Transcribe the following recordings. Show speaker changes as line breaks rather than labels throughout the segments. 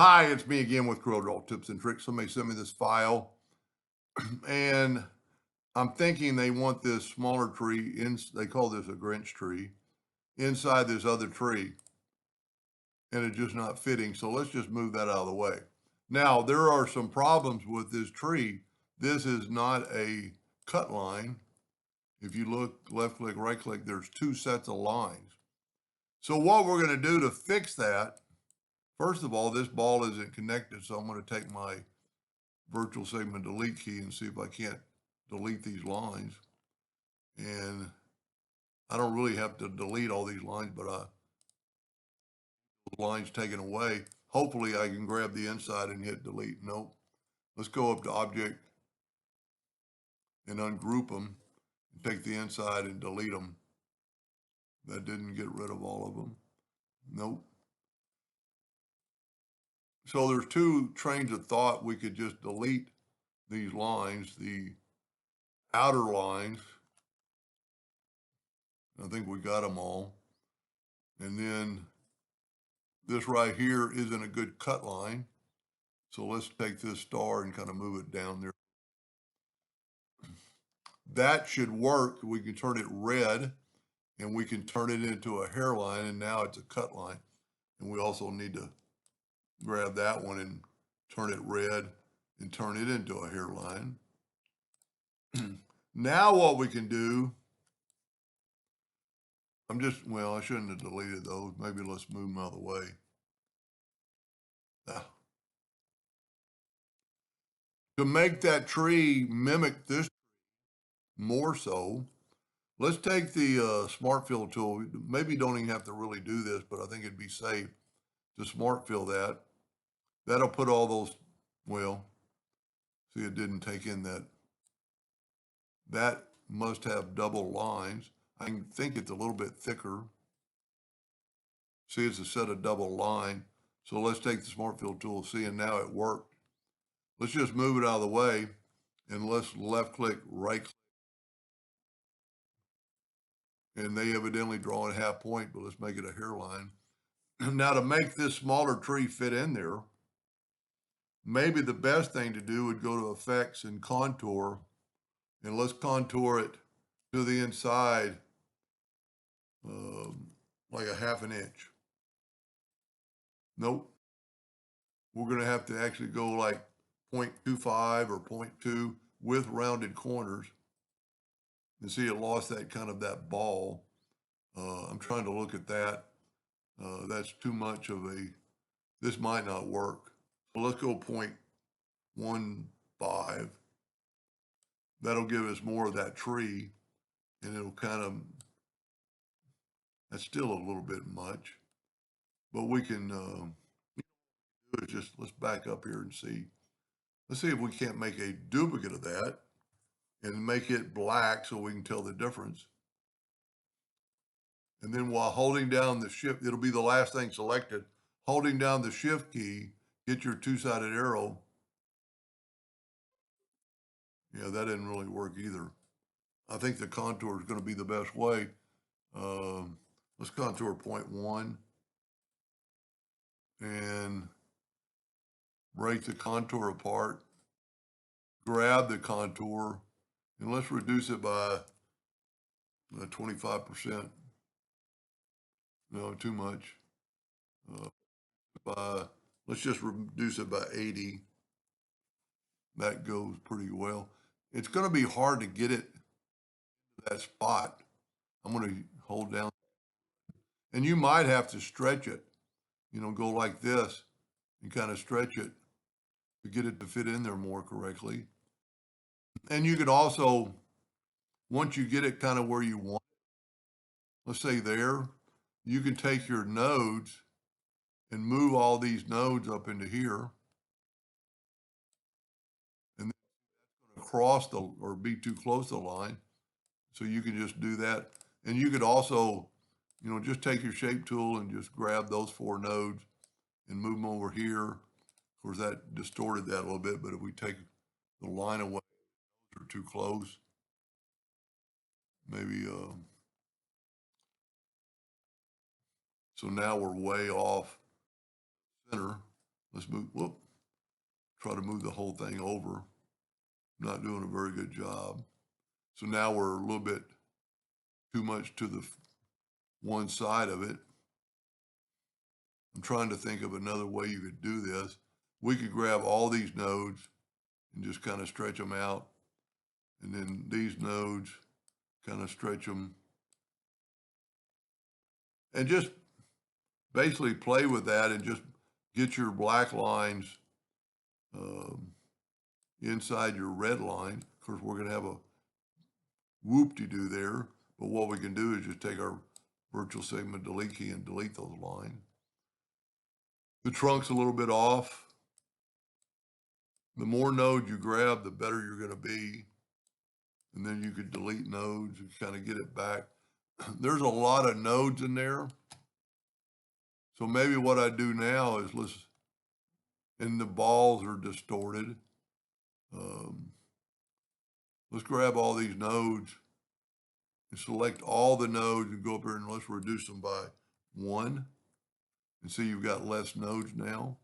Hi, it's me again with Corel Tips and Tricks. Somebody sent me this file, and I'm thinking they want this smaller tree they call this a Grinch tree, inside this other tree, and it's just not fitting. So let's just move that out of the way. Now, there are some problems with this tree. This is not a cut line. If you look left click, right click, there's two sets of lines. So what we're going to do to fix that, first of all, this ball isn't connected, so I'm going to take my virtual segment delete key and see if I can't delete these lines. And I don't really have to delete all these lines, but lines taken away. Hopefully I can grab the inside and hit delete. Nope. Let's go up to object and ungroup them and take the inside and delete them. That didn't get rid of all of them. Nope. So there's two trains of thought. We could just delete these lines, the outer lines. I think we got them all. And then this right here isn't a good cut line. So let's take this star and kind of move it down there. That should work. We can turn it red and we can turn it into a hairline, and now it's a cut line. And we also need to grab that one and turn it red and turn it into a hairline. Now what we can do, well, I shouldn't have deleted those. Maybe let's move them out of the way. Ah. To make that tree mimic this more so, let's take the smart fill tool. Maybe you don't even have to really do this, but I think it'd be safe to smart fill that. That'll put all those, well, see, it didn't take in that. That must have double lines. I think it's a little bit thicker. See, it's a set of double line. So let's take the smart fill tool, see, and now it worked. Let's just move it out of the way and let's left click, right click. And they evidently draw a half point, but let's make it a hairline. Now to make this smaller tree fit in there, maybe the best thing to do would go to effects and contour, and let's contour it to the inside, like a half an inch. Nope. We're going to have to actually go like 0.25 or 0.2 with rounded corners. And see, it lost that kind of that ball. I'm trying to look at that. That's too much of a, this might not work. So let's go 0.15. That'll give us more of that tree, and it'll kind of, that's still a little bit much, but we can do is just, let's back up here and see. Let's see if we can't make a duplicate of that and make it black so we can tell the difference. And then while holding down the shift, it'll be the last thing selected. Holding down the shift key, hit your two-sided arrow. Yeah, that didn't really work either. I think the contour is going to be the best way. Let's contour 0.1 and break the contour apart. Grab the contour and let's reduce it by 25%. No, too much. Let's just reduce it by 80. That goes pretty well. It's going to be hard to get it to that spot. I'm going to hold down, and you might have to stretch it, go like this and kind of stretch it to get it to fit in there more correctly. And you could also, once you get it kind of where you want, let's say there, you can take your nodes and move all these nodes up into here, and then cross or be too close to the line. So you can just do that. And you could also, just take your shape tool and just grab those four nodes and move them over here. Of course, that distorted that a little bit, but if we take the line away, they're too close. Maybe, so now we're way off center. Let's move, whoop, try to move the whole thing over. Not doing a very good job. So now we're a little bit too much to the one side of it. I'm trying to think of another way you could do this. We could grab all these nodes and just kind of stretch them out. And then these nodes, kind of stretch them. And just basically play with that and just get your black lines inside your red line. Of course, we're going to have a whoop-de-doo there. But what we can do is just take our virtual segment delete key and delete those lines. The trunk's a little bit off. The more nodes you grab, the better you're going to be. And then you could delete nodes and kind of get it back. There's a lot of nodes in there. So maybe what I do now is and the balls are distorted. Let's grab all these nodes and select all the nodes and go up here and let's reduce them by 1. And see you've got less nodes now.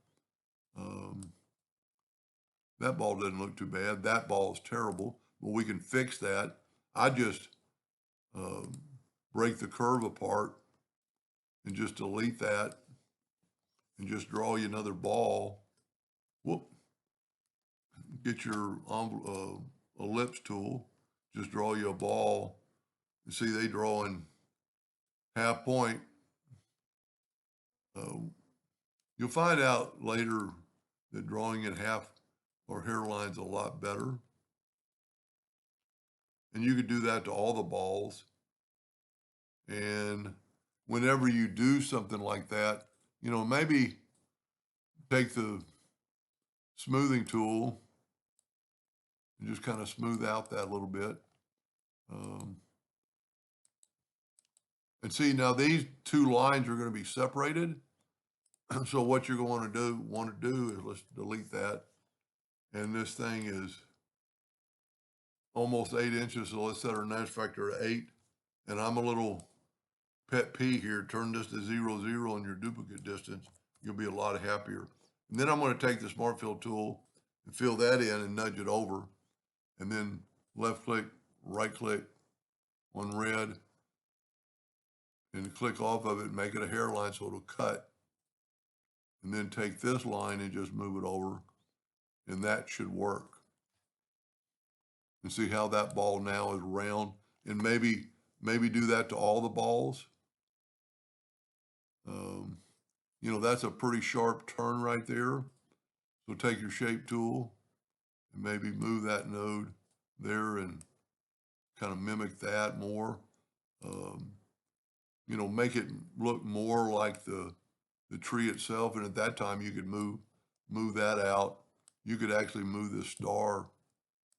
That ball doesn't look too bad. That ball is terrible. Well, we can fix that. I just break the curve apart and just delete that and just draw you another ball. Whoop. Get your ellipse tool. Just draw you a ball. You see they draw in half point. You'll find out later that drawing in half or hairline's a lot better. And you could do that to all the balls. And whenever you do something like that, you know, maybe take the smoothing tool and just kind of smooth out that a little bit. And see, now these two lines are going to be separated. So what you're going to want to do is let's delete that. And this thing is almost 8 inches. So let's set our nudge factor to 8. And I'm a little pet P here. Turn this to 0, 0 in your duplicate distance. You'll be a lot happier. And then I'm going to take the Smart Fill tool and fill that in and nudge it over. And then left click, right click on red and click off of it and make it a hairline so it'll cut. And then take this line and just move it over. And that should work. And see how that ball now is round. And maybe do that to all the balls. You know, that's a pretty sharp turn right there. So take your shape tool and maybe move that node there and kind of mimic that more. You know, make it look more like the tree itself. And at that time you could move that out. You could actually move this star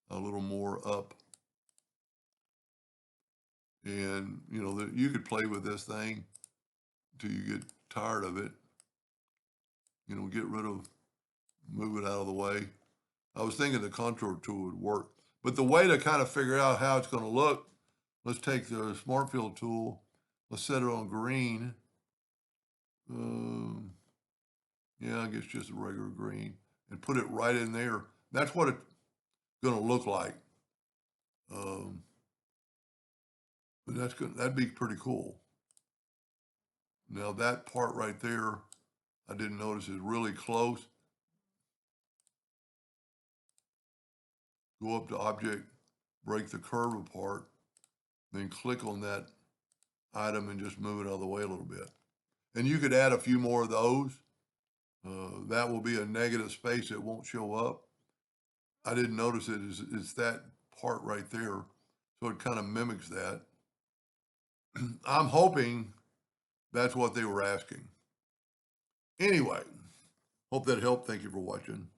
a little more up. And, you know, you could play with this thing until you get tired of it. You know, move it out of the way. I was thinking the contour tool would work. But the way to kind of figure out how it's going to look, let's take the Smart Fill tool. Let's set it on green. Yeah, I guess just a regular green. And put it right in there. That's what it's going to look like. But that'd be pretty cool. Now that part right there, I didn't notice is really close. Go up to Object, break the curve apart, then click on that item and just move it out of the way a little bit. And you could add a few more of those. That will be a negative space. It won't show up. I didn't notice it. It's that part right there. So it kind of mimics that. I'm hoping that's what they were asking. Anyway, hope that helped. Thank you for watching.